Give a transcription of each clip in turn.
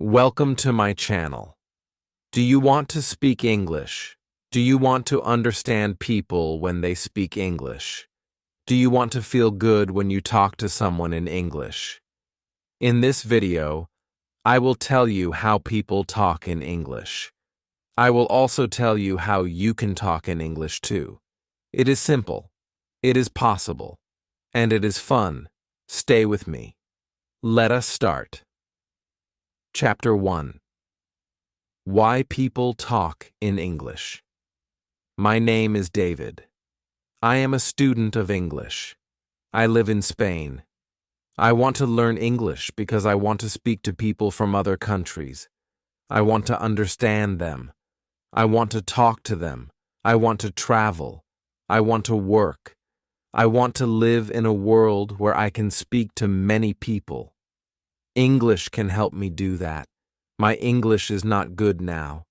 Welcome to my channel. Do you want to speak English? Do you want to understand people when they speak English? Do you want to feel good when you talk to someone in English? In this video, I will tell you how people talk in English. I will also tell you how you can talk in English too. It is simple, it is possible, and it is fun. Stay with me. Let us start. Chapter 1. Why People Talk in English. My name is David. I am a student of English. I live in Spain. I want to learn English because I want to speak to people from other countries. I want to understand them. I want to talk to them. I want to travel. I want to work. I want to live in a world where I can speak to many people. English can help me do that. My English is not good now.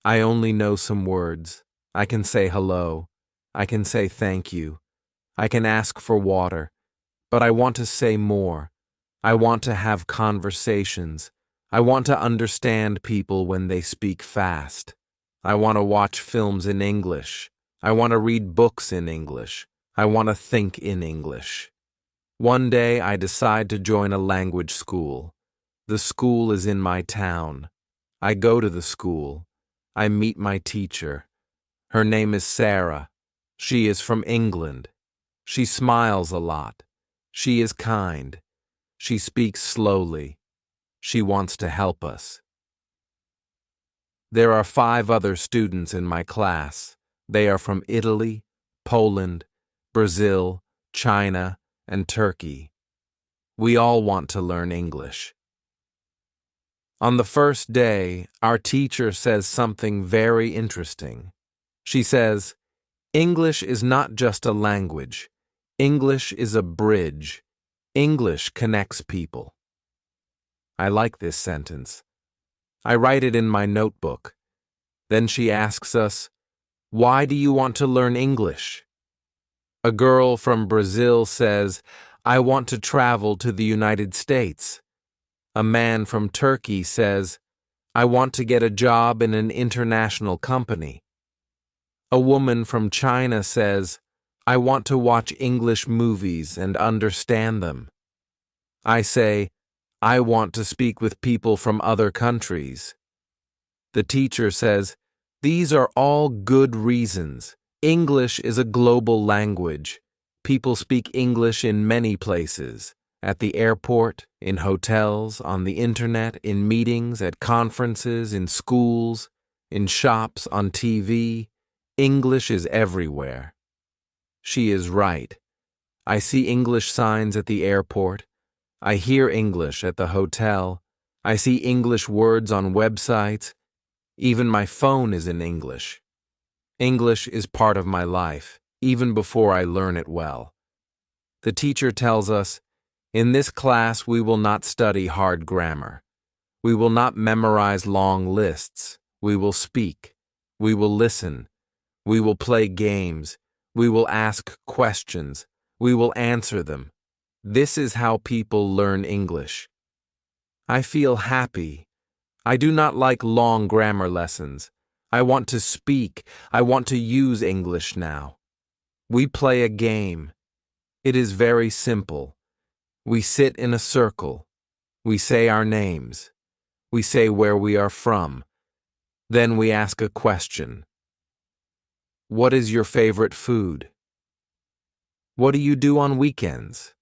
I only know some words. I can say hello. I can say thank you. I can ask for water. But I want to say more. I want to have conversations. I want to understand people when they speak fast. I want to watch films in English. I want to read books in English. I want to think in English. One day I decide to join a language school. The school is in my town. I go to the school. I meet my teacher. Her name is Sarah. She is from England. She smiles a lot. She is kind. She speaks slowly. She wants to help us. There are 5 other students in my class. They are from Italy, Poland, Brazil, China, and Turkey. We all want to learn English. On the first day, our teacher says something very interesting. She says, English is not just a language. English is a bridge. English connects people. I like this sentence. I write it in my notebook. Then she asks us, why do you want to learn English? A girl from Brazil says, I want to travel to the United States. A man from Turkey says, I want to get a job in an international company. A woman from China says, I want to watch English movies and understand them. I say, I want to speak with people from other countries. The teacher says, these are all good reasons. English is a global language. People speak English in many places. At the airport, in hotels, on the internet, in meetings, at conferences, in schools, in shops, on TV. English is everywhere. She is right. I see English signs at the airport. I hear English at the hotel. I see English words on websites. Even my phone is in English. English is part of my life, even before I learn it well. The teacher tells us, in this class, we will not study hard grammar. We will not memorize long lists. We will speak. We will listen. We will play games. We will ask questions. We will answer them. This is how people learn English. I feel happy. I do not like long grammar lessons. I want to speak. I want to use English now. We play a game. It is very simple. We sit in a circle. We say our names. We say where we are from. Then we ask a question. What is your favorite food? What do you do on weekends?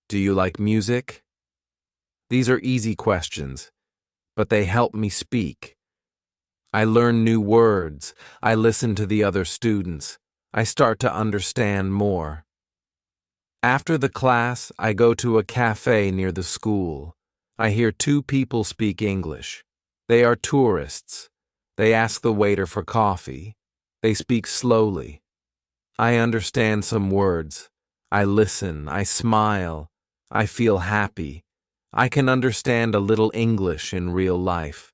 Do you like music? These are easy questions, but they help me speak. I learn new words. I listen to the other students. I start to understand more. After the class, I go to a cafe near the school. I hear 2 people speak English. They are tourists. They ask the waiter for coffee. They speak slowly. I understand some words. I listen. I smile. I feel happy. I can understand a little English in real life.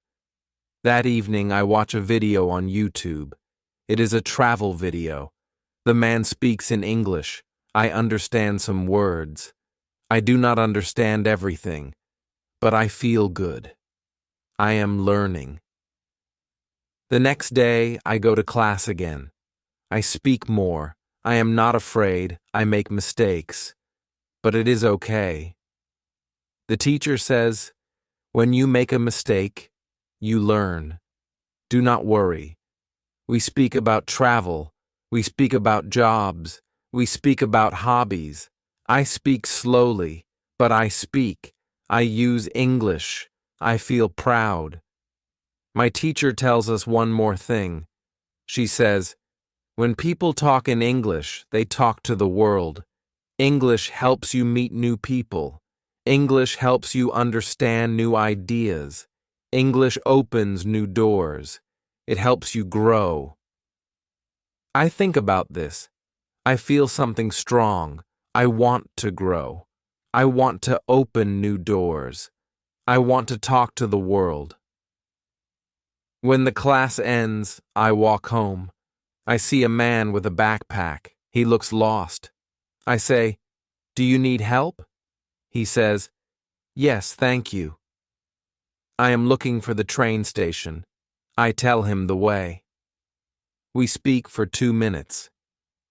That evening, I watch a video on YouTube. It is a travel video. The man speaks in English. I understand some words. I do not understand everything, but I feel good. I am learning. The next day, I go to class again. I speak more. I am not afraid. I make mistakes. But it is okay. The teacher says, when you make a mistake, you learn. Do not worry. We speak about travel. We speak about jobs. We speak about hobbies. I speak slowly, but I speak. I use English. I feel proud. My teacher tells us one more thing. She says, when people talk in English, they talk to the world. English helps you meet new people. English helps you understand new ideas. English opens new doors. It helps you grow. I think about this. I feel something strong. I want to grow. I want to open new doors. I want to talk to the world. When the class ends, I walk home. I see a man with a backpack. He looks lost. I say, "Do you need help?" He says, "Yes, thank you." I am looking for the train station. I tell him the way. We speak for 2 minutes.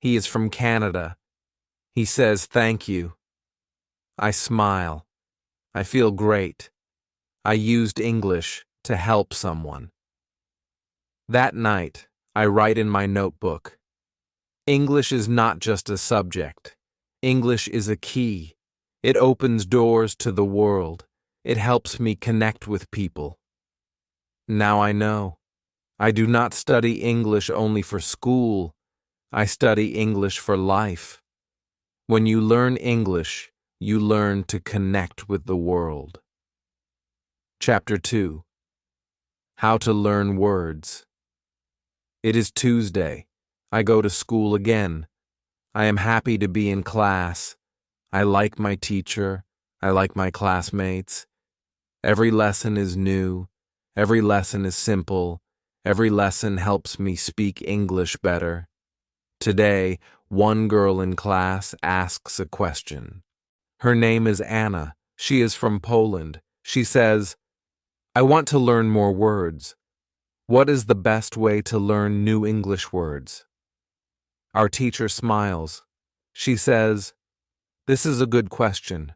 He is from Canada. He says, "Thank you." I smile. I feel great. I used English to help someone. That night, I write in my notebook. English is not just a subject. English is a key. It opens doors to the world. It helps me connect with people. Now I know. I do not study English only for school. I study English for life. When you learn English, you learn to connect with the world. Chapter 2. How to learn words. It is Tuesday. I go to school again. I am happy to be in class. I like my teacher. I like my classmates. Every lesson is new. Every lesson is simple. Every lesson helps me speak English better. Today, one girl in class asks a question. Her name is Anna. She is from Poland. She says, "I want to learn more words. What is the best way to learn new English words?" Our teacher smiles. She says, "This is a good question.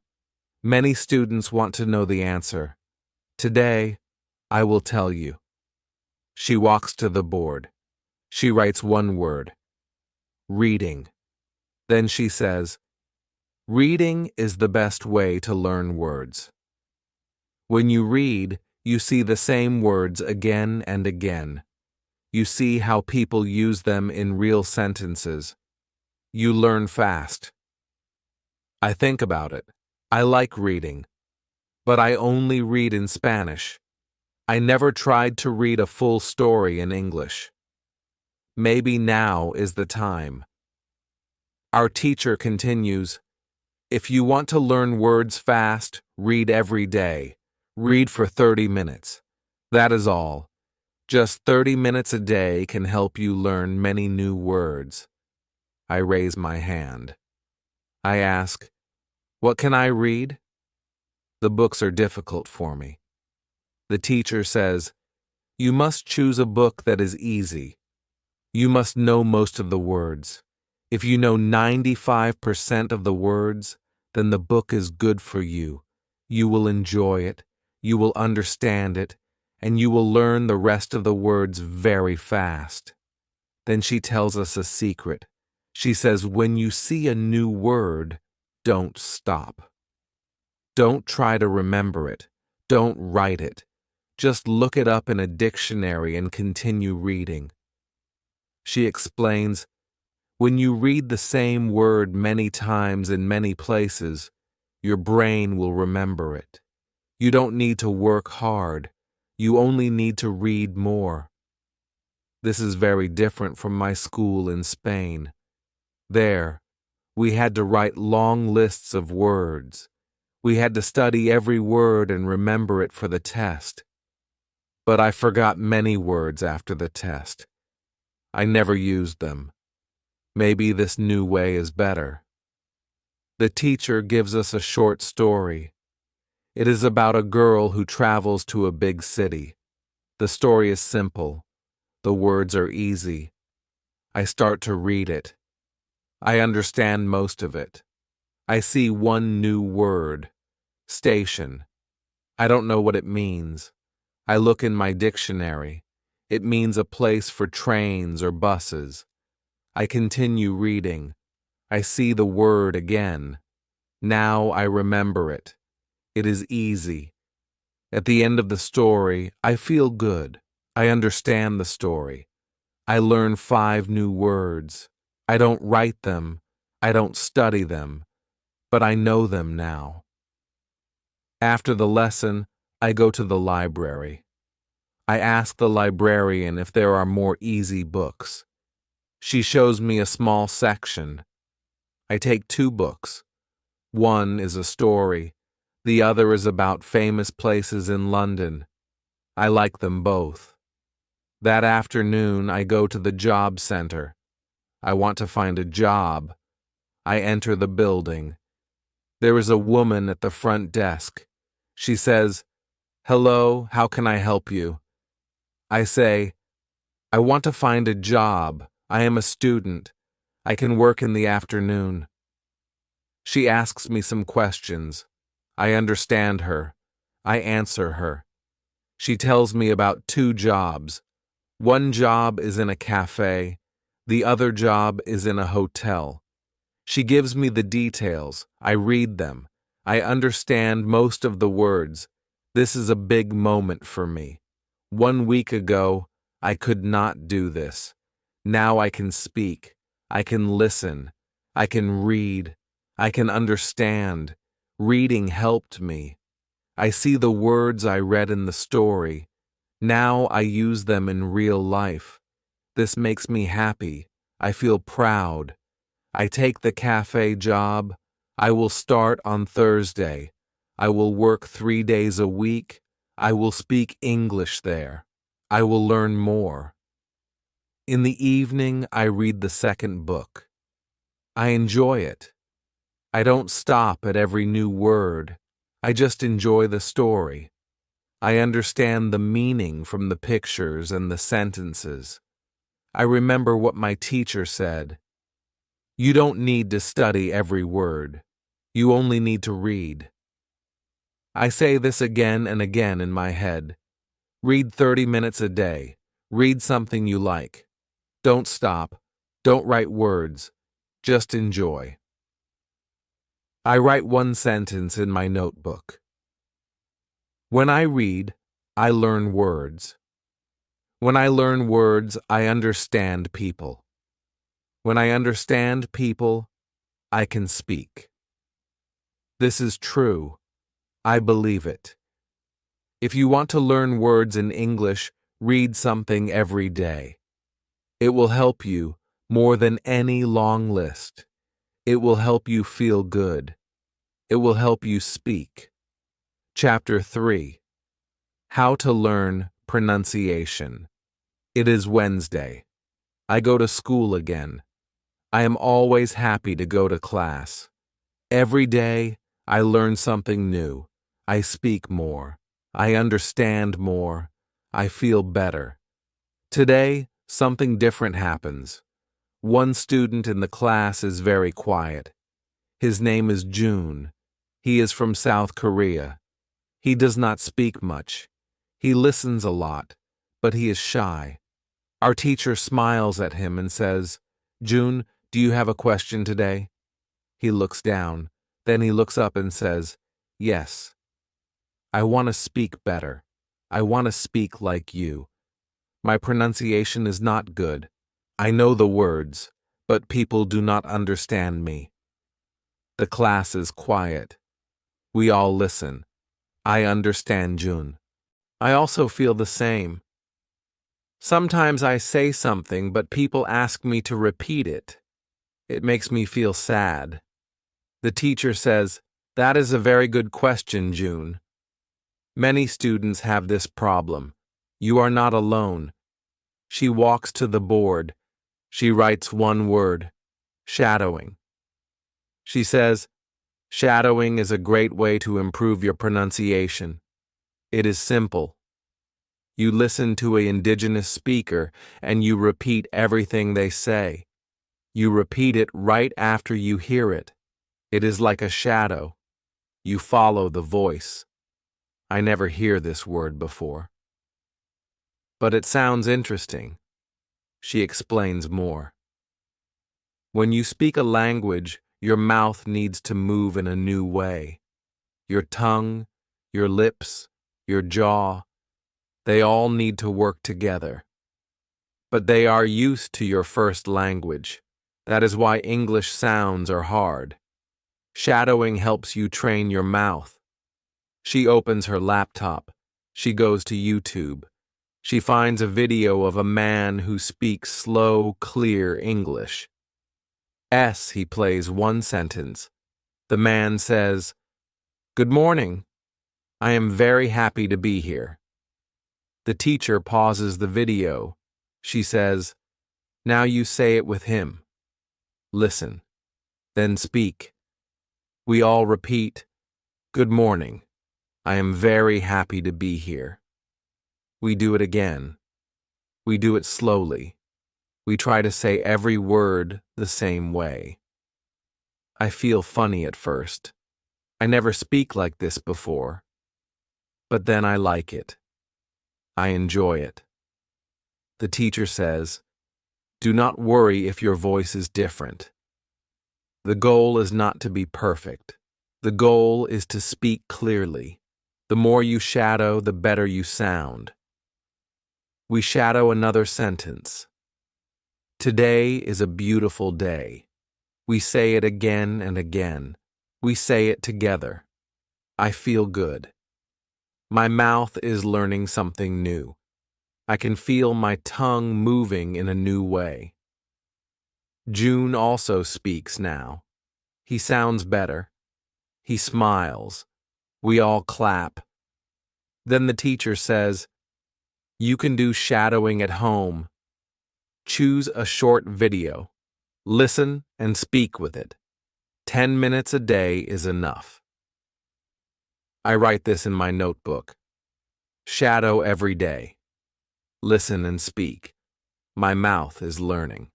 Many students want to know the answer. Today, I will tell you." She walks to the board. She writes one word. Reading. Then she says, "Reading is the best way to learn words." When you read, you see the same words again and again. You see how people use them in real sentences. You learn fast. I think about it. I like reading, but I only read in Spanish. I never tried to read a full story in English. Maybe now is the time. Our teacher continues, "If you want to learn words fast, read every day. Read for 30 minutes. That is all. Just 30 minutes a day can help you learn many new words." I raise my hand. I ask, "What can I read?" The books are difficult for me. The teacher says, "You must choose a book that is easy. You must know most of the words. If you know 95% of the words, then the book is good for you. You will enjoy it, you will understand it, and you will learn the rest of the words very fast." Then she tells us a secret. She says, when you see a new word, don't stop. Don't try to remember it. Don't write it. Just look it up in a dictionary and continue reading. She explains, when you read the same word many times in many places, your brain will remember it. You don't need to work hard. You only need to read more. This is very different from my school in Spain. There, we had to write long lists of words. We had to study every word and remember it for the test. But I forgot many words after the test. I never used them. Maybe this new way is better. The teacher gives us a short story. It is about a girl who travels to a big city. The story is simple. The words are easy. I start to read it. I understand most of it. I see one new word, station. I don't know what it means. I look in my dictionary. It means a place for trains or buses. I continue reading. I see the word again. Now I remember it. It is easy. At the end of the story, I feel good. I understand the story. I learn 5 new words. I don't write them. I don't study them. But I know them now. After the lesson, I go to the library. I ask the librarian if there are more easy books. She shows me a small section. I take 2 books. One is a story. The other is about famous places in London. I like them both. That afternoon, I go to the job center. I want to find a job. I enter the building. There is a woman at the front desk. She says, "Hello, how can I help you?" I say, "I want to find a job. I am a student. I can work in the afternoon." She asks me some questions. I understand her. I answer her. She tells me about 2 jobs. One job is in a cafe. The other job is in a hotel. She gives me the details. I read them. I understand most of the words. This is a big moment for me. 1 week ago, I could not do this. Now I can speak. I can listen. I can read. I can understand. Reading helped me. I see the words I read in the story. Now I use them in real life. This makes me happy. I feel proud. I take the cafe job. I will start on Thursday. I will work 3 days a week. I will speak English there. I will learn more. In the evening, I read the second book. I enjoy it. I don't stop at every new word. I just enjoy the story. I understand the meaning from the pictures and the sentences. I remember what my teacher said. You don't need to study every word. You only need to read. I say this again and again in my head. Read 30 minutes a day. Read something you like. Don't stop. Don't write words. Just enjoy. I write 1 sentence in my notebook. When I read, I learn words. When I learn words, I understand people. When I understand people, I can speak. This is true. I believe it. If you want to learn words in English, read something every day. It will help you more than any long list. It will help you feel good. It will help you speak. Chapter 3. How to learn pronunciation. It is Wednesday. I go to school again. I am always happy to go to class. Every day, I learn something new. I speak more. I understand more. I feel better. Today, something different happens. One student in the class is very quiet. His name is June. He is from South Korea. He does not speak much. He listens a lot, but he is shy. Our teacher smiles at him and says, "June, do you have a question today?" He looks down. Then he looks up and says, "Yes. I want to speak better. I want to speak like you. My pronunciation is not good. I know the words, but people do not understand me." The class is quiet. We all listen. I understand June. I also feel the same. Sometimes I say something, but people ask me to repeat it. It makes me feel sad. The teacher says, "That is a very good question, June." Many students have this problem. You are not alone. She walks to the board. She writes 1 word, shadowing. She says, Shadowing is a great way to improve your pronunciation. It is simple. You listen to an indigenous speaker and you repeat everything they say. You repeat it right after you hear it. It is like a shadow. You follow the voice. I never hear this word before. But it sounds interesting. She explains more. When you speak a language, your mouth needs to move in a new way. Your tongue, your lips, your jaw, they all need to work together. But they are used to your first language. That is why English sounds are hard. Shadowing helps you train your mouth. She opens her laptop. She goes to YouTube. She finds a video of a man who speaks slow, clear English. He plays one sentence. The man says, "Good morning. I am very happy to be here." The teacher pauses the video. She says, "Now you say it with him. Listen, then speak." We all repeat, "Good morning. I am very happy to be here." We do it again. We do it slowly. We try to say every word the same way. I feel funny at first. I never speak like this before. But then I like it. I enjoy it. The teacher says, "Do not worry if your voice is different. The goal is not to be perfect. The goal is to speak clearly. The more you shadow, the better you sound." We shadow another sentence. Today is a beautiful day. We say it again and again. We say it together. I feel good. My mouth is learning something new. I can feel my tongue moving in a new way. June also speaks now. He sounds better. He smiles. We all clap. Then the teacher says, "You can do shadowing at home. Choose a short video. Listen and speak with it. 10 minutes a day is enough." I write this in my notebook. Shadow every day. Listen and speak. My mouth is learning.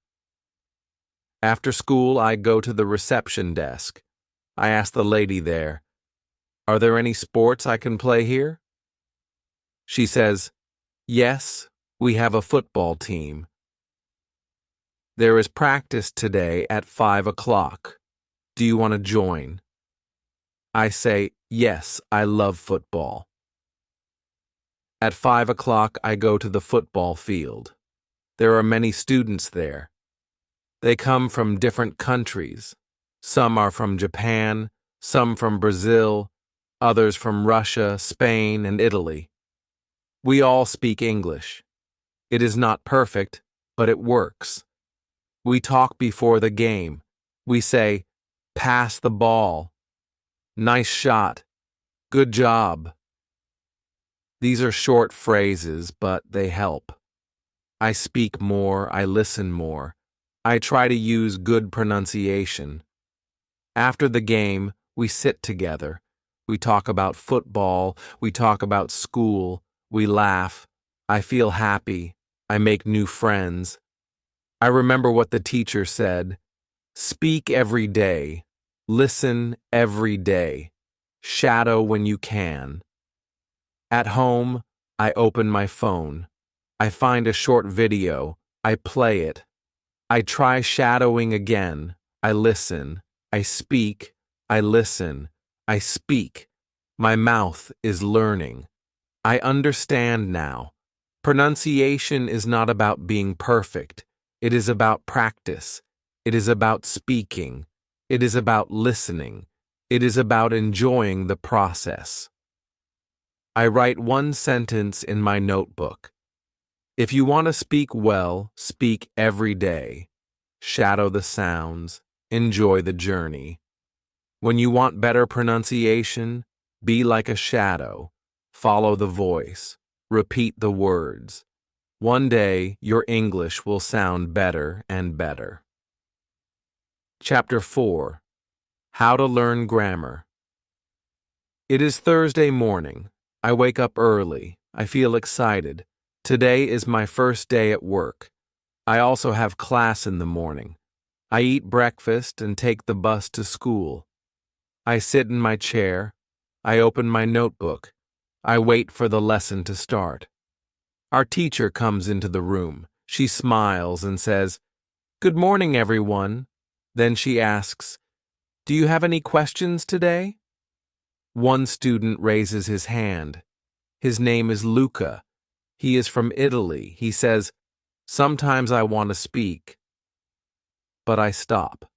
After school, I go to the reception desk. I ask the lady there, "Are there any sports I can play here?" She says, "Yes, we have a football team. There is practice today at 5 o'clock. Do you want to join?" I say, "Yes, I love football." At 5 o'clock, I go to the football field. There are many students there. They come from different countries. Some are from Japan, some from Brazil, others from Russia, Spain, and Italy. We all speak English. It is not perfect, but it works. We talk before the game. We say, "Pass the ball. Nice shot. Good job." These are short phrases, but they help. I speak more, I listen more. I try to use good pronunciation. After the game, we sit together. We talk about football, we talk about school, we laugh. I feel happy. I make new friends. I remember what the teacher said. Speak every day. Listen every day. Shadow when you can. At home, I open my phone. I find a short video. I play it. I try shadowing again. I listen. I speak. I listen. I speak. My mouth is learning. I understand now. Pronunciation is not about being perfect. It is about practice. It is about speaking. It is about listening. It is about enjoying the process. I write one sentence in my notebook. If you want to speak well, speak every day. Shadow the sounds. Enjoy the journey. When you want better pronunciation, be like a shadow. Follow the voice. Repeat the words. One day, your English will sound better and better. Chapter 4. How to learn grammar. It is Thursday morning. I wake up early. I feel excited. Today is my first day at work. I also have class in the morning. I eat breakfast and take the bus to school. I sit in my chair. I open my notebook. I wait for the lesson to start. Our teacher comes into the room. She smiles and says, "Good morning, everyone." Then she asks, "Do you have any questions today?" One student raises his hand. His name is Luca. He is from Italy. He says, "Sometimes I want to speak." But I stop.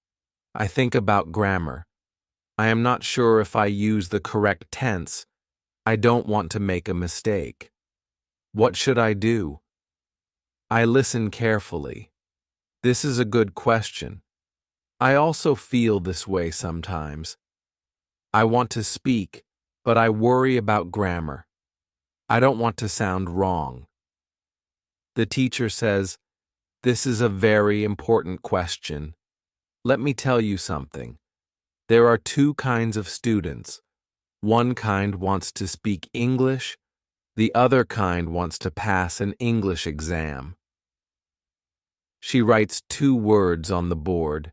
I think about grammar. I am not sure if I use the correct tense. I don't want to make a mistake. What should I do? I listen carefully. This is a good question. I also feel this way sometimes. I want to speak, but I worry about grammar. I don't want to sound wrong. The teacher says, "This is a very important question. Let me tell you something. There are two kinds of students. One kind wants to speak English. The other kind wants to pass an English exam." She writes two words on the board,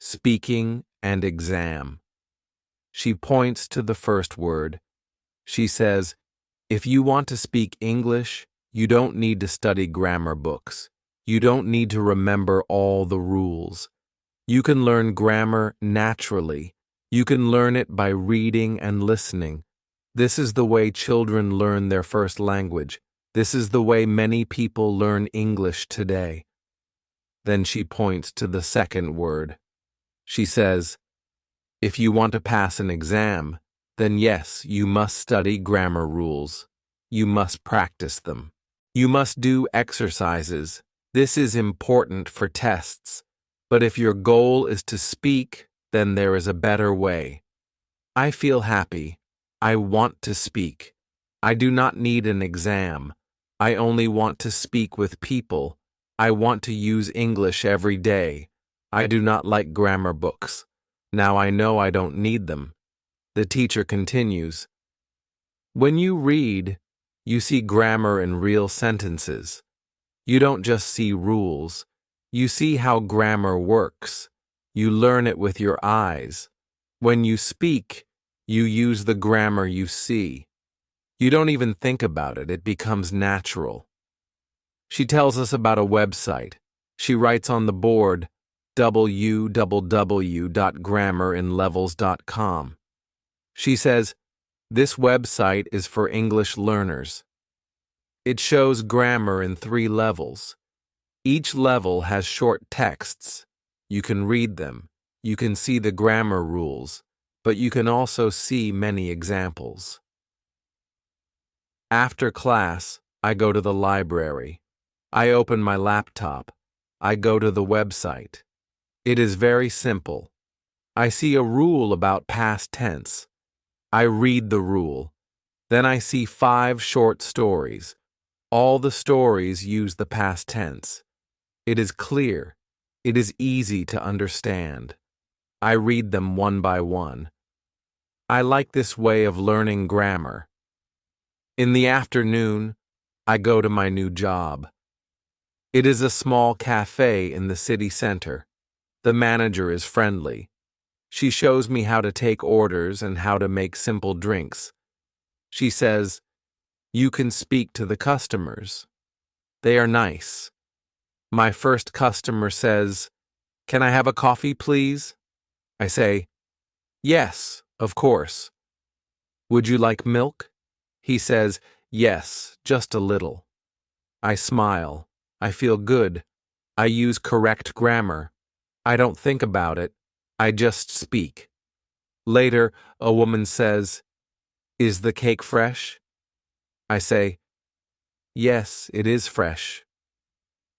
speaking and exam. She points to the first word. She says, "If you want to speak English, you don't need to study grammar books. You don't need to remember all the rules. You can learn grammar naturally. You can learn it by reading and listening. This is the way children learn their first language. This is the way many people learn English today." Then she points to the second word. She says, "If you want to pass an exam, then yes, you must study grammar rules. You must practice them. You must do exercises. This is important for tests. But if your goal is to speak, then there is a better way." I feel happy. I want to speak. I do not need an exam. I only want to speak with people. I want to use English every day. I do not like grammar books. Now I know I don't need them. The teacher continues, "When you read, you see grammar in real sentences. You don't just see rules. You see how grammar works. You learn it with your eyes. When you speak, you use the grammar you see. You don't even think about it. It becomes natural." She tells us about a website. She writes on the board, www.grammarinlevels.com. She says, "This website is for English learners." It shows grammar in 3 levels. Each level has short texts. You can read them. You can see the grammar rules, but you can also see many examples. After class, I go to the library. I open my laptop. I go to the website. It is very simple. I see a rule about past tense. I read the rule. Then I see 5 short stories. All the stories use the past tense. It is clear. It is easy to understand. I read them one by one. I like this way of learning grammar. In the afternoon, I go to my new job. It is a small cafe in the city center. The manager is friendly. She shows me how to take orders and how to make simple drinks. She says, "You can speak to the customers. They are nice." My first customer says, "Can I have a coffee, please?" I say, "Yes, of course." "Would you like milk?" He says, "Yes, just a little." I smile. I feel good. I use correct grammar. I don't think about it. I just speak. Later, a woman says, "Is the cake fresh?" I say, "Yes, it is fresh.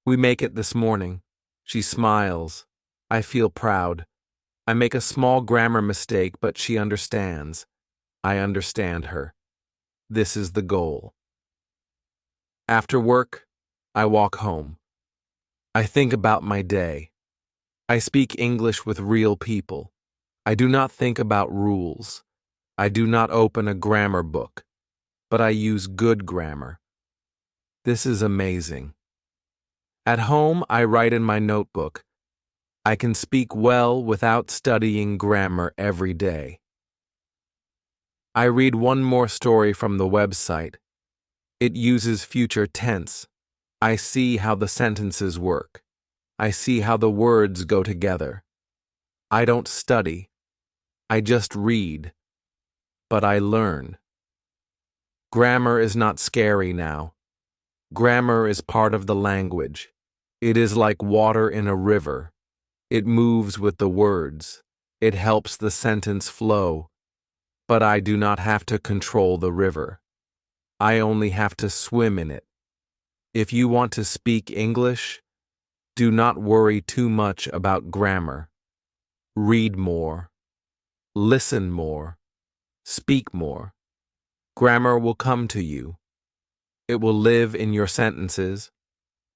We make it this morning." She smiles. I feel proud. I make a small grammar mistake, but she understands. I understand her. This is the goal. After work, I walk home. I think about my day. I speak English with real people. I do not think about rules. I do not open a grammar book, but I use good grammar. This is amazing. At home, I write in my notebook. I can speak well without studying grammar every day. I read one more story from the website. It uses future tense. I see how the sentences work. I see how the words go together. I don't study. I just read. But I learn. Grammar is not scary now. Grammar is part of the language. It is like water in a river. It moves with the words. It helps the sentence flow. But I do not have to control the river. I only have to swim in it. If you want to speak English, do not worry too much about grammar. Read more. Listen more. Speak more. Grammar will come to you. It will live in your sentences.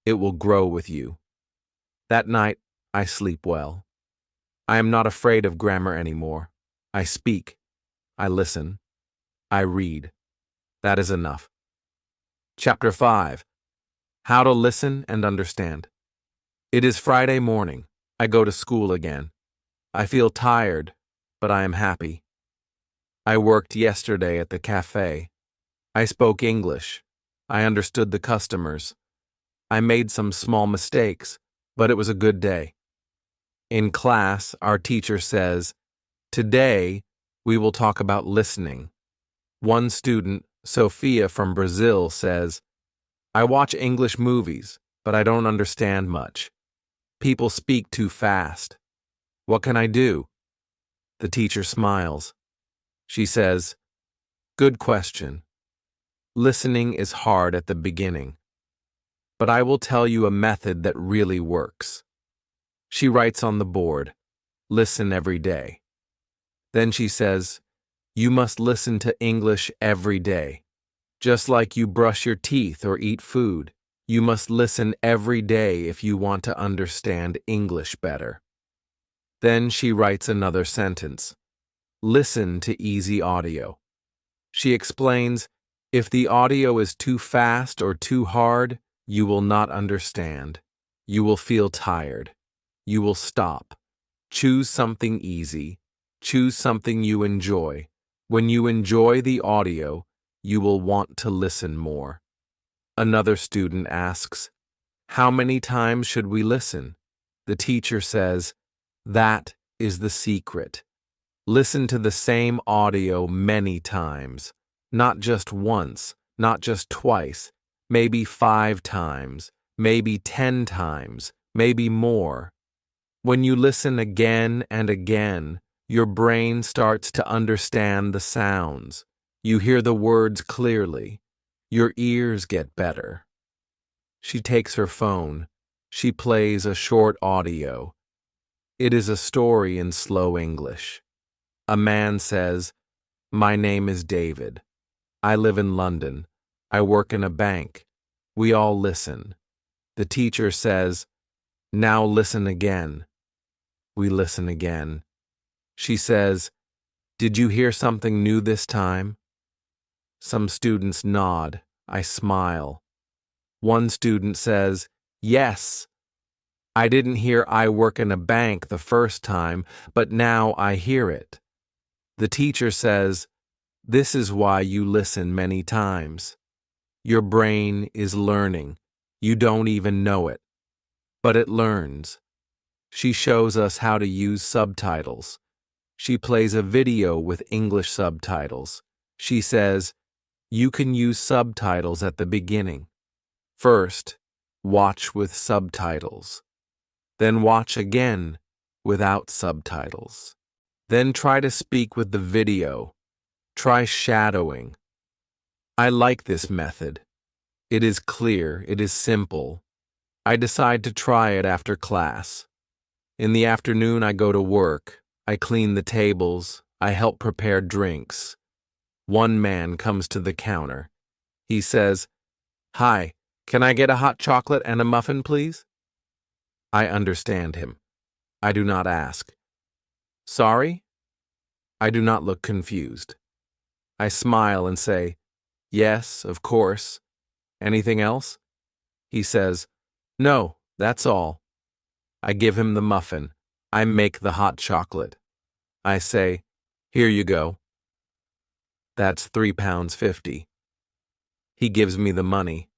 It will grow with you. That night, I sleep well. I am not afraid of grammar anymore. I speak. I listen. I read. That is enough. Chapter 5. How to listen and understand. It is Friday morning. I go to school again. I feel tired, but I am happy. I worked yesterday at the cafe. I spoke English. I understood the customers. I made some small mistakes, but it was a good day. In class, our teacher says, "Today, we will talk about listening." One student, Sophia from Brazil, says, "I watch English movies, but I don't understand much. People speak too fast. What can I do?" The teacher smiles. She says, "Good question. Listening is hard at the beginning, but I will tell you a method that really works." She writes on the board, "Listen every day." Then she says, "You must listen to English every day. Just like you brush your teeth or eat food, you must listen every day if you want to understand English better." Then she writes another sentence. Listen to easy audio. She explains, if the audio is too fast or too hard, you will not understand. You will feel tired. You will stop. Choose something easy. Choose something you enjoy. When you enjoy the audio, you will want to listen more. Another student asks, "How many times should we listen?" The teacher says, "That is the secret. Listen to the same audio many times, not just once, not just twice, maybe 5 times, maybe 10 times, maybe more. When you listen again and again, your brain starts to understand the sounds. You hear the words clearly. Your ears get better." She takes her phone. She plays a short audio. It is a story in slow English. A man says, "My name is David. I live in London. I work in a bank." We all listen. The teacher says, "Now listen again." We listen again. She says, "Did you hear something new this time?" Some students nod. I smile. One student says, "Yes. I didn't hear 'I work in a bank' the first time, but now I hear it." The teacher says, "This is why you listen many times. Your brain is learning. You don't even know it, but it learns." She shows us how to use subtitles. She plays a video with English subtitles. She says, "You can use subtitles at the beginning. First, watch with subtitles. Then watch again without subtitles. Then try to speak with the video. Try shadowing." I like this method. It is clear, it is simple. I decide to try it after class. In the afternoon, I go to work. I clean the tables. I help prepare drinks. One man comes to the counter. He says, "Hi, can I get a hot chocolate and a muffin, please?" I understand him. I do not ask. "Sorry?" I do not look confused. I smile and say, "Yes, of course. Anything else?" He says, "No, that's all." I give him the muffin. I make the hot chocolate. I say, "Here you go." That's £3.50. He gives me the money.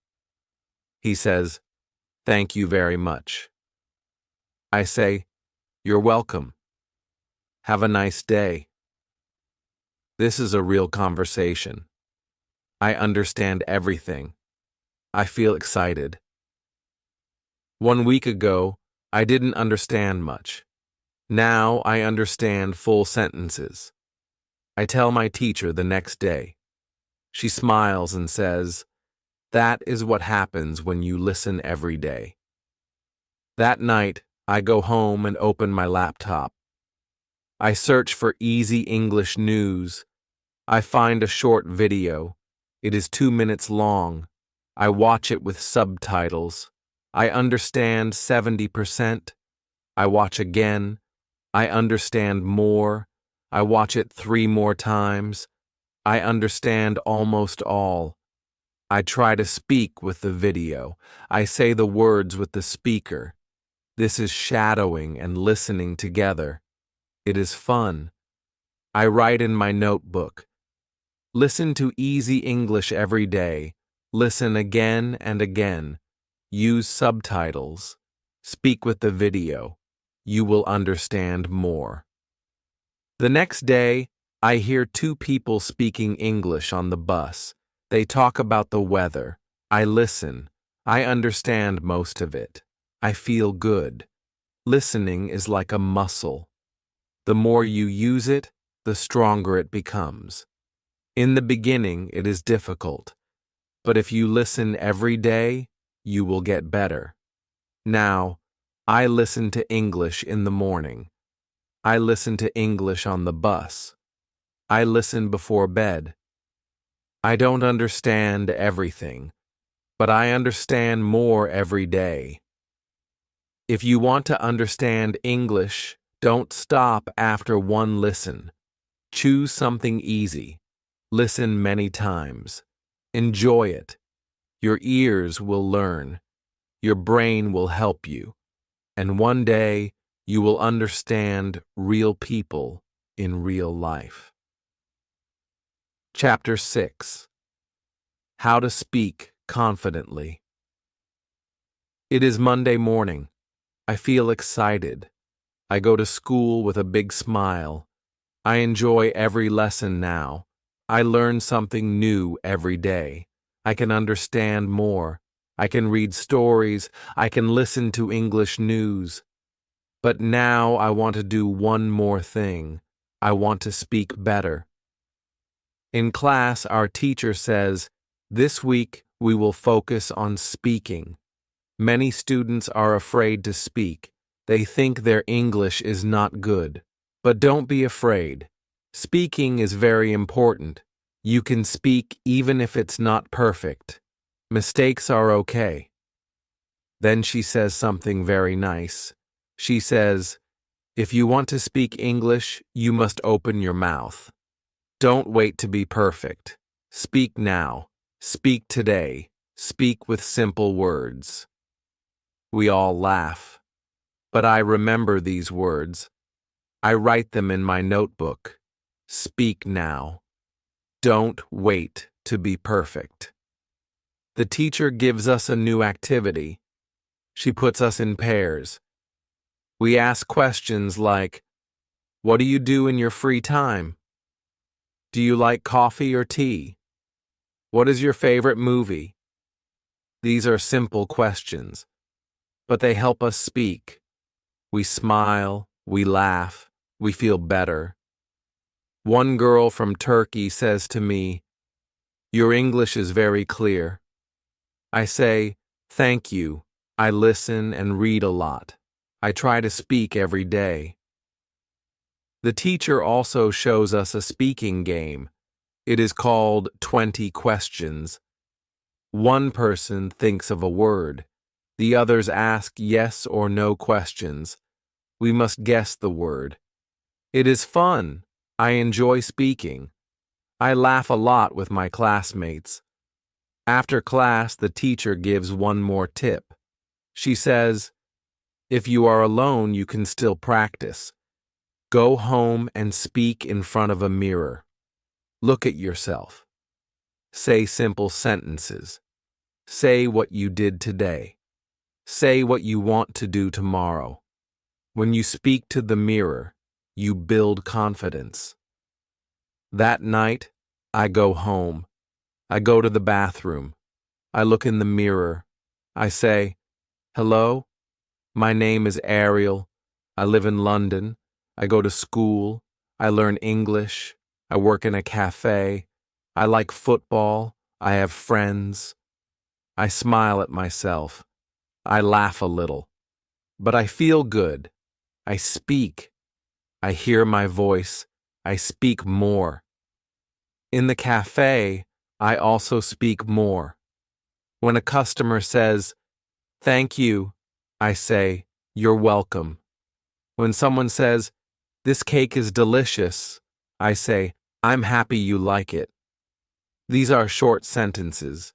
He says, "Thank you very much." I say, "You're welcome. Have a nice day." This is a real conversation. I understand everything. I feel excited. 1 week ago, I didn't understand much. Now I understand full sentences. I tell my teacher the next day. She smiles and says, "That is what happens when you listen every day." That night, I go home and open my laptop. I search for easy English news. I find a short video. It is 2 minutes long. I watch it with subtitles. I understand 70%. I watch again. I understand more. I watch it 3 more times. I understand almost all. I try to speak with the video. I say the words with the speaker. This is shadowing and listening together. It is fun. I write in my notebook. Listen to easy English every day. Listen again and again. Use subtitles. Speak with the video. You will understand more. The next day, I hear 2 people speaking English on the bus. They talk about the weather. I listen. I understand most of it. I feel good. Listening is like a muscle. The more you use it, the stronger it becomes. In the beginning, it is difficult, but if you listen every day, you will get better. Now, I listen to English in the morning. I listen to English on the bus. I listen before bed. I don't understand everything, but I understand more every day. If you want to understand English, don't stop after one listen. Choose something easy. Listen many times. Enjoy it. Your ears will learn. Your brain will help you. And one day, you will understand real people in real life. Chapter 6. How to Speak Confidently. It is Monday morning. I feel excited. I go to school with a big smile. I enjoy every lesson now. I learn something new every day. I can understand more. I can read stories. I can listen to English news. But now I want to do one more thing. I want to speak better. In class, our teacher says, "This week we will focus on speaking." Many students are afraid to speak. They think their English is not good. But don't be afraid. Speaking is very important. You can speak even if it's not perfect. Mistakes are okay. Then she says something very nice. She says, "If you want to speak English, you must open your mouth. Don't wait to be perfect. Speak now. Speak today. Speak with simple words." We all laugh. But I remember these words. I write them in my notebook. Speak now. Don't wait to be perfect. The teacher gives us a new activity. She puts us in pairs. We ask questions like, "What do you do in your free time? Do you like coffee or tea? What is your favorite movie?" These are simple questions, but they help us speak. We smile, we laugh, we feel better. One girl from Turkey says to me, "Your English is very clear." I say, "Thank you. I listen and read a lot. I try to speak every day." The teacher also shows us a speaking game. It is called 20 questions. One person thinks of a word. The others ask yes or no questions. We must guess the word. It is fun. I enjoy speaking. I laugh a lot with my classmates. After class, the teacher gives one more tip. She says, if you are alone, you can still practice. Go home and speak in front of a mirror. Look at yourself. Say simple sentences. Say what you did today. Say what you want to do tomorrow. When you speak to the mirror, you build confidence. That night, I go home. I go to the bathroom. I look in the mirror. I say, hello, my name is Ariel. I live in London. I go to school. I learn English. I work in a cafe. I like football. I have friends. I smile at myself. I laugh a little. But I feel good. I speak. I hear my voice. I speak more. In the cafe, I also speak more. When a customer says, thank you, I say, you're welcome. When someone says, this cake is delicious, I say, I'm happy you like it. These are short sentences,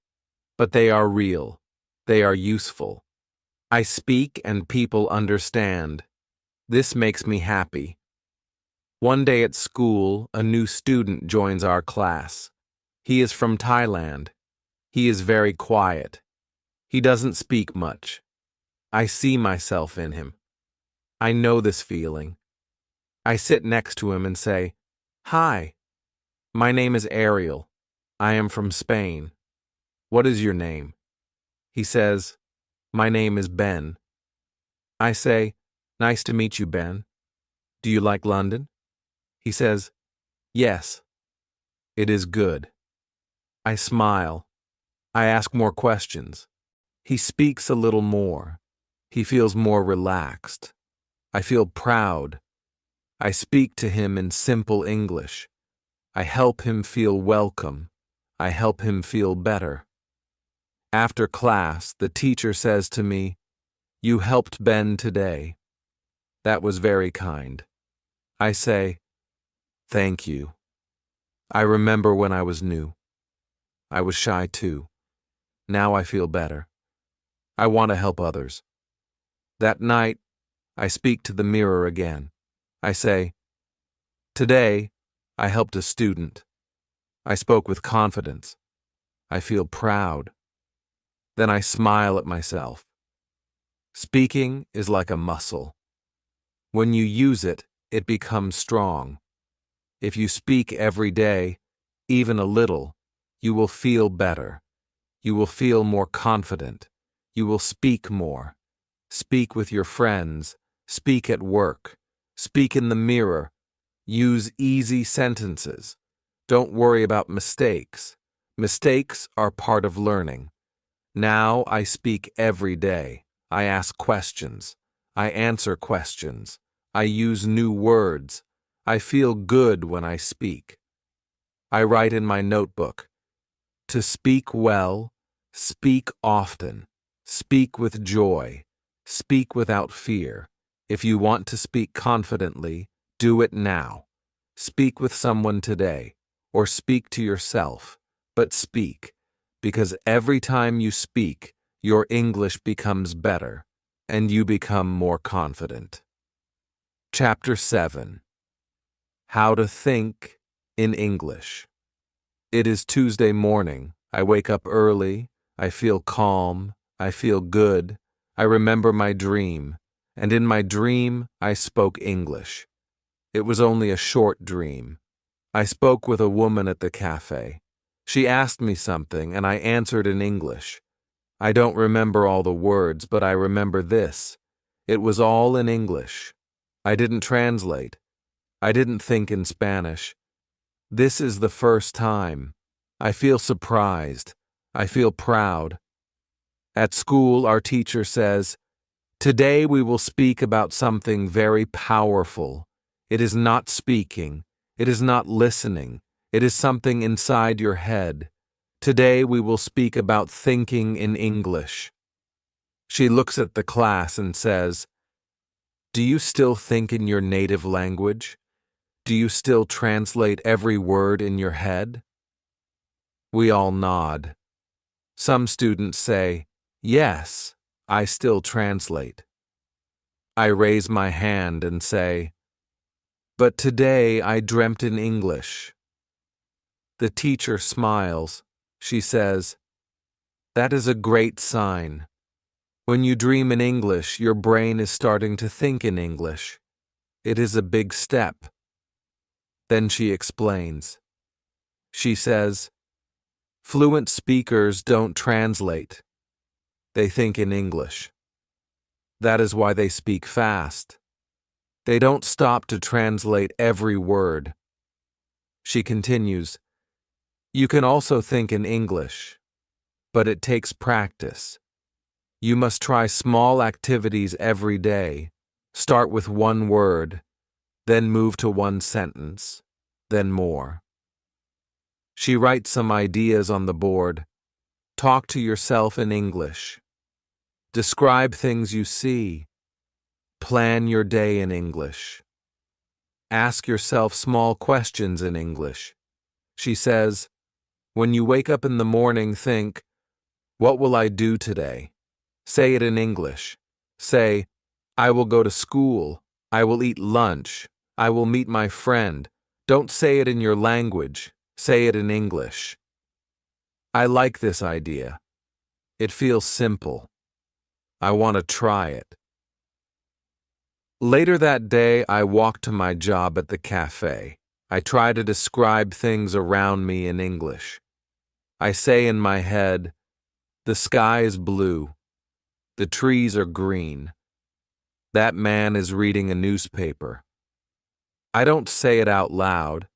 but they are real. They are useful. I speak and people understand. This makes me happy. One day at school, a new student joins our class. He is from Thailand. He is very quiet. He doesn't speak much. I see myself in him. I know this feeling. I sit next to him and say, hi, my name is Ariel. I am from Spain. What is your name? He says, my name is Ben. I say, nice to meet you, Ben. Do you like London? He says, yes. It is good. I smile. I ask more questions. He speaks a little more. He feels more relaxed. I feel proud. I speak to him in simple English. I help him feel welcome. I help him feel better. After class, the teacher says to me, you helped Ben today. That was very kind. I say, thank you. I remember when I was new. I was shy too. Now I feel better. I want to help others. That night, I speak to the mirror again. I say, today, I helped a student. I spoke with confidence. I feel proud. Then I smile at myself. Speaking is like a muscle. When you use it, it becomes strong. If you speak every day, even a little, you will feel better. You will feel more confident. You will speak more. Speak with your friends. Speak at work. Speak in the mirror. Use easy sentences. Don't worry about mistakes. Mistakes are part of learning. Now I speak every day. I ask questions. I answer questions. I use new words. I feel good when I speak. I write in my notebook, to speak well, speak often, speak with joy, speak without fear. If you want to speak confidently, do it now. Speak with someone today, or speak to yourself, but speak, because every time you speak, your English becomes better, and you become more confident. Chapter 7. How to Think in English. It is Tuesday morning. I wake up early. I feel calm. I feel good. I remember my dream. And in my dream, I spoke English. It was only a short dream. I spoke with a woman at the cafe. She asked me something, and I answered in English. I don't remember all the words, but I remember this. It was all in English. I didn't translate. I didn't think in Spanish. This is the first time. I feel surprised. I feel proud. At school, our teacher says, today we will speak about something very powerful. It is not speaking. It is not listening. It is something inside your head. Today we will speak about thinking in English. She looks at the class and says, do you still think in your native language? Do you still translate every word in your head? We all nod. Some students say, yes, I still translate. I raise my hand and say, but today I dreamt in English. The teacher smiles. She says, that is a great sign. When you dream in English, your brain is starting to think in English. It is a big step. Then she explains. She says, fluent speakers don't translate. They think in English. That is why they speak fast. They don't stop to translate every word. She continues, you can also think in English, but it takes practice. You must try small activities every day. Start with one word, then move to one sentence, then more. She writes some ideas on the board. Talk to yourself in English. Describe things you see. Plan your day in English. Ask yourself small questions in English. She says, when you wake up in the morning, think, what will I do today? Say it in English. Say, I will go to school. I will eat lunch. I will meet my friend. Don't say it in your language. Say it in English. I like this idea. It feels simple. I want to try it. Later that day, I walk to my job at the cafe. I try to describe things around me in English. I say in my head, the sky is blue. The trees are green. That man is reading a newspaper. I don't say it out loud.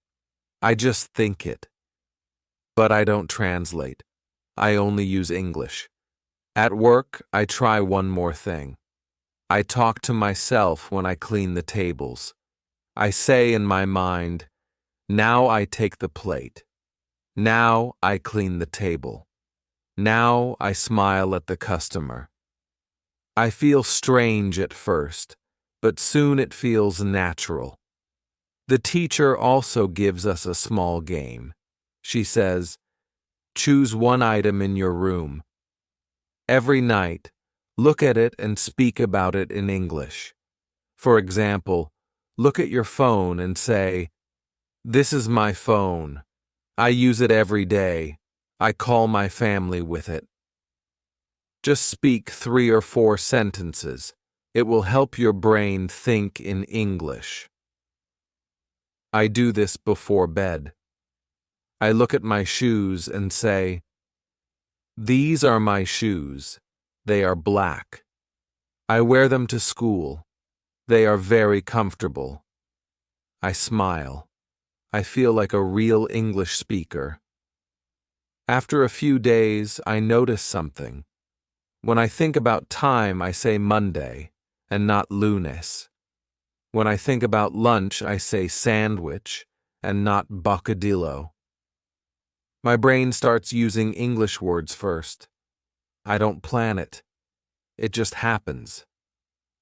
I just think it. But I don't translate. I only use English. At work, I try one more thing. I talk to myself when I clean the tables. I say in my mind, now I take the plate. Now I clean the table. Now I smile at the customer. I feel strange at first, but soon it feels natural. The teacher also gives us a small game. She says, choose one item in your room. Every night, look at it and speak about it in English. For example, look at your phone and say, this is my phone. I use it every day. I call my family with it. Just speak 3 or 4 sentences. It will help your brain think in English. I do this before bed. I look at my shoes and say, these are my shoes. They are black. I wear them to school. They are very comfortable. I smile. I feel like a real English speaker. After a few days, I notice something. When I think about time, I say Monday and not lunes. When I think about lunch, I say sandwich and not bocadillo. My brain starts using English words first. I don't plan it. It just happens.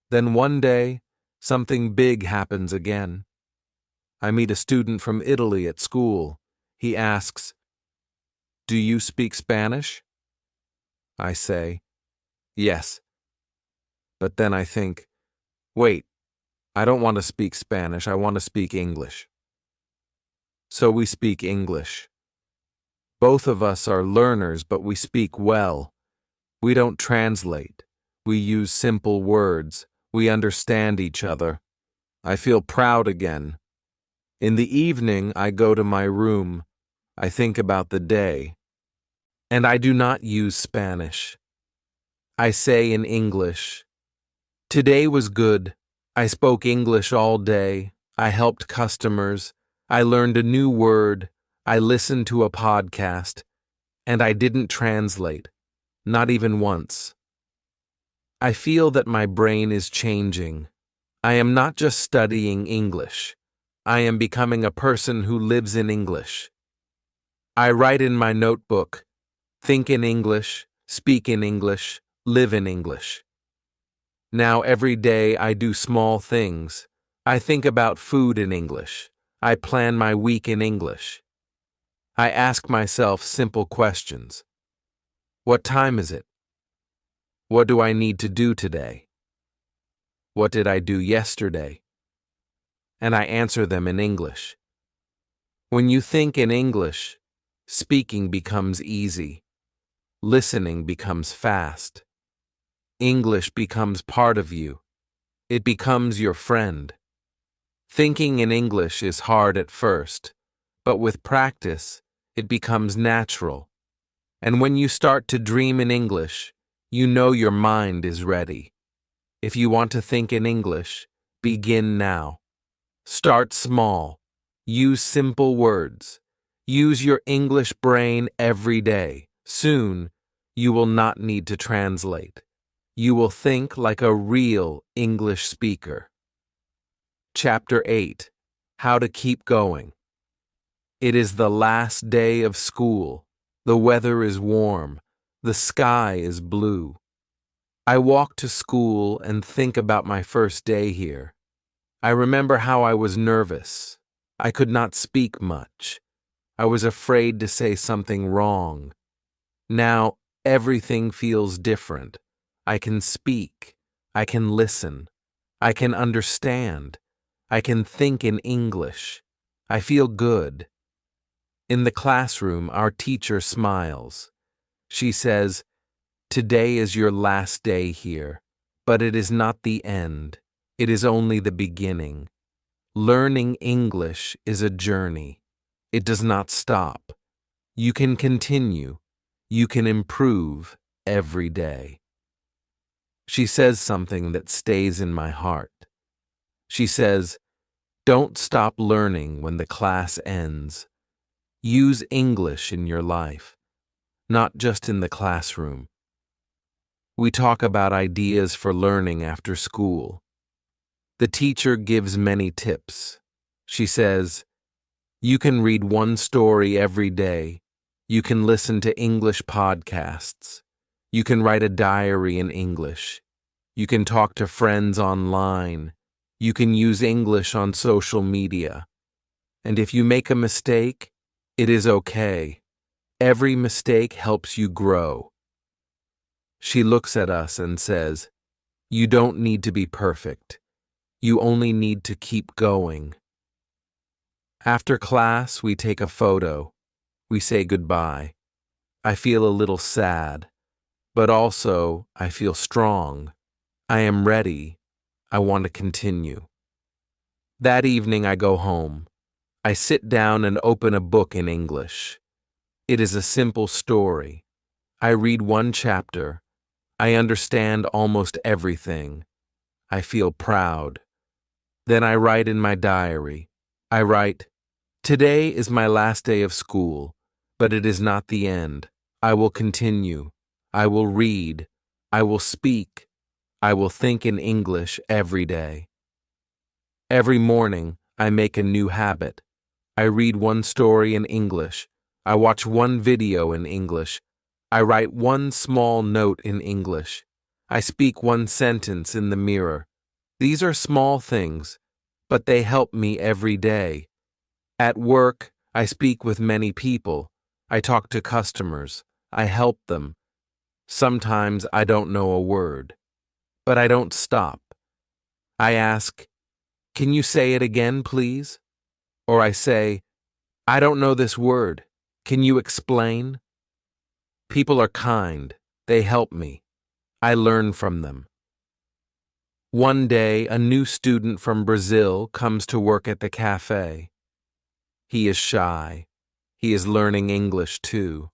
Then one day, something big happens again. I meet a student from Italy at school. He asks, do you speak Spanish? I say, yes. But then I think, wait, I don't want to speak Spanish, I want to speak English. So we speak English. Both of us are learners, but we speak well. We don't translate. We use simple words. We understand each other. I feel proud again. In the evening, I go to my room. I think about the day. And I do not use Spanish. I say in English, today was good. I spoke English all day. I helped customers. I learned a new word. I listened to a podcast. And I didn't translate, not even once. I feel that my brain is changing. I am not just studying English. I am becoming a person who lives in English. I write in my notebook, think in English, speak in English, live in English. Now every day I do small things. I think about food in English. I plan my week in English. I ask myself simple questions. What time is it? What do I need to do today? What did I do yesterday? And I answer them in English. When you think in English, speaking becomes easy. Listening becomes fast. English becomes part of you. It becomes your friend. Thinking in English is hard at first, but with practice, it becomes natural. And when you start to dream in English, you know your mind is ready. If you want to think in English, begin now. Start small. Use simple words. Use your English brain every day. Soon, you will not need to translate. You will think like a real English speaker. Chapter 8. How to Keep Going. It is the last day of school. The weather is warm. The sky is blue. I walk to school and think about my first day here. I remember how I was nervous. I could not speak much. I was afraid to say something wrong. Now, everything feels different. I can speak. I can listen. I can understand. I can think in English. I feel good. In the classroom, our teacher smiles. She says, "Today is your last day here, but it is not the end. It is only the beginning. Learning English is a journey. It does not stop. You can continue. You can improve every day." She says something that stays in my heart. She says, "Don't stop learning when the class ends. Use English in your life, not just in the classroom." We talk about ideas for learning after school. The teacher gives many tips. She says, "You can read one story every day. You can listen to English podcasts. You can write a diary in English. You can talk to friends online. You can use English on social media. And if you make a mistake, it is okay. Every mistake helps you grow." She looks at us and says, "You don't need to be perfect. You only need to keep going." After class, we take a photo. We say goodbye. I feel a little sad, but also I feel strong. I am ready. I want to continue. That evening, I go home. I sit down and open a book in English. It is a simple story. I read one chapter. I understand almost everything. I feel proud. Then I write in my diary. I write, "Today is my last day of school, but it is not the end. I will continue. I will read. I will speak. I will think in English every day." Every morning, I make a new habit. I read one story in English. I watch one video in English. I write one small note in English. I speak one sentence in the mirror. These are small things, but they help me every day. At work, I speak with many people. I talk to customers. I help them. Sometimes I don't know a word, but I don't stop. I ask, "Can you say it again, please?" Or I say, "I don't know this word. Can you explain?" People are kind. They help me. I learn from them. One day, a new student from Brazil comes to work at the cafe. He is shy. He is learning English too.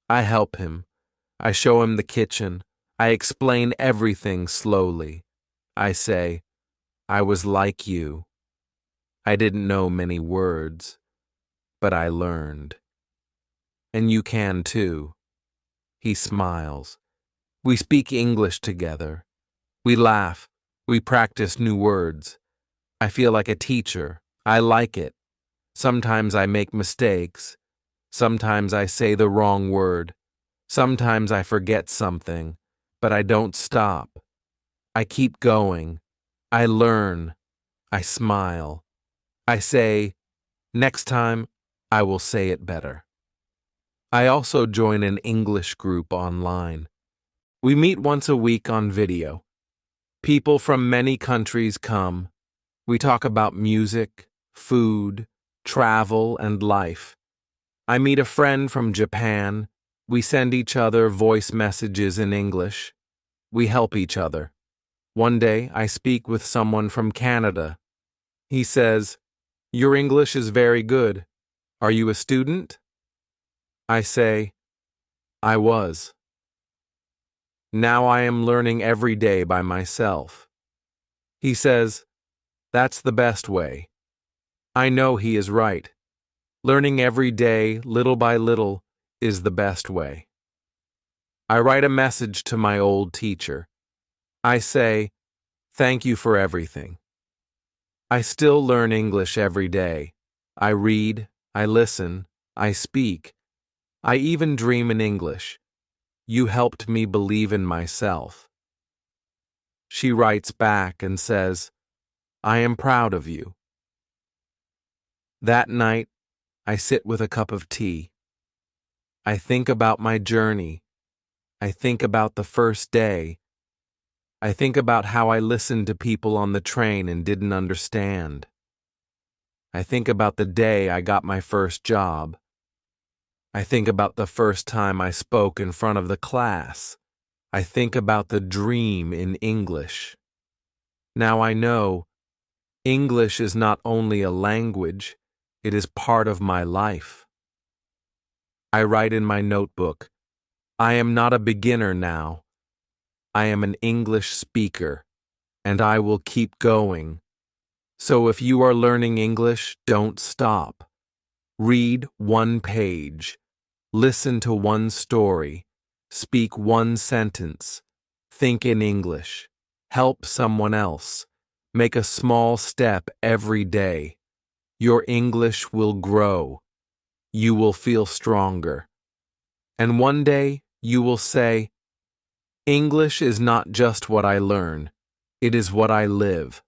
I help him. I show him the kitchen. I explain everything slowly. I say, "I was like you. I didn't know many words, but I learned. And you can too." He smiles. We speak English together. We laugh. We practice new words. I feel like a teacher. I like it. Sometimes I make mistakes. Sometimes I say the wrong word. Sometimes I forget something, but I don't stop. I keep going. I learn. I smile. I say, Next time, I will say it better. I also join an English group online. We meet once a week on video. People from many countries come. We talk about music, food, travel, and life. I meet a friend from Japan. We send each other voice messages in English. We help each other. One day, I speak with someone from Canada. He says, "Your English is very good. Are you a student?" I say, "I was. Now I am learning every day by myself." He says, "That's the best way." I know he is right. Learning every day, little by little, is the best way. I write a message to my old teacher. I say, "Thank you for everything." I still learn English every day. I read, I listen, I speak. I even dream in English. You helped me believe in myself. She writes back and says, "I am proud of you." That night, I sit with a cup of tea. I think about my journey. I think about the first day. I think about how I listened to people on the train and didn't understand. I think about the day I got my first job. I think about the first time I spoke in front of the class. I think about the dream in English. Now I know English is not only a language, it is part of my life. I write in my notebook, "I am not a beginner now. I am an English speaker, and I will keep going." So if you are learning English, don't stop. Read one page. Listen to one story. Speak one sentence. Think in English. Help someone else. Make a small step every day. Your English will grow. You will feel stronger. And one day you will say, "English is not just what I learn. It is what I live."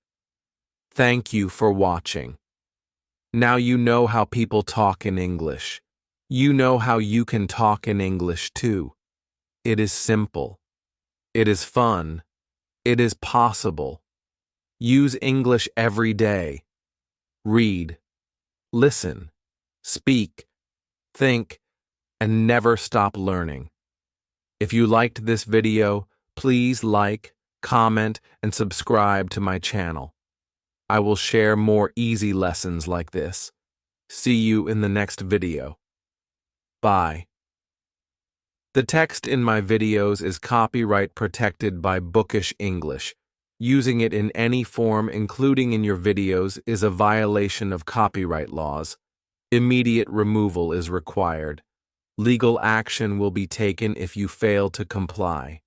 Thank you for watching. Now you know how people talk in English. You know how you can talk in English too. It is simple. It is fun. It is possible. Use English every day. Read, listen, speak, think, and never stop learning. If you liked this video, please like, comment, and subscribe to my channel. I will share more easy lessons like this. See you in the next video. Bye. The text in my videos is copyright protected by Bookish English. Using it in any form, including in your videos, is a violation of copyright laws. Immediate removal is required. Legal action will be taken if you fail to comply.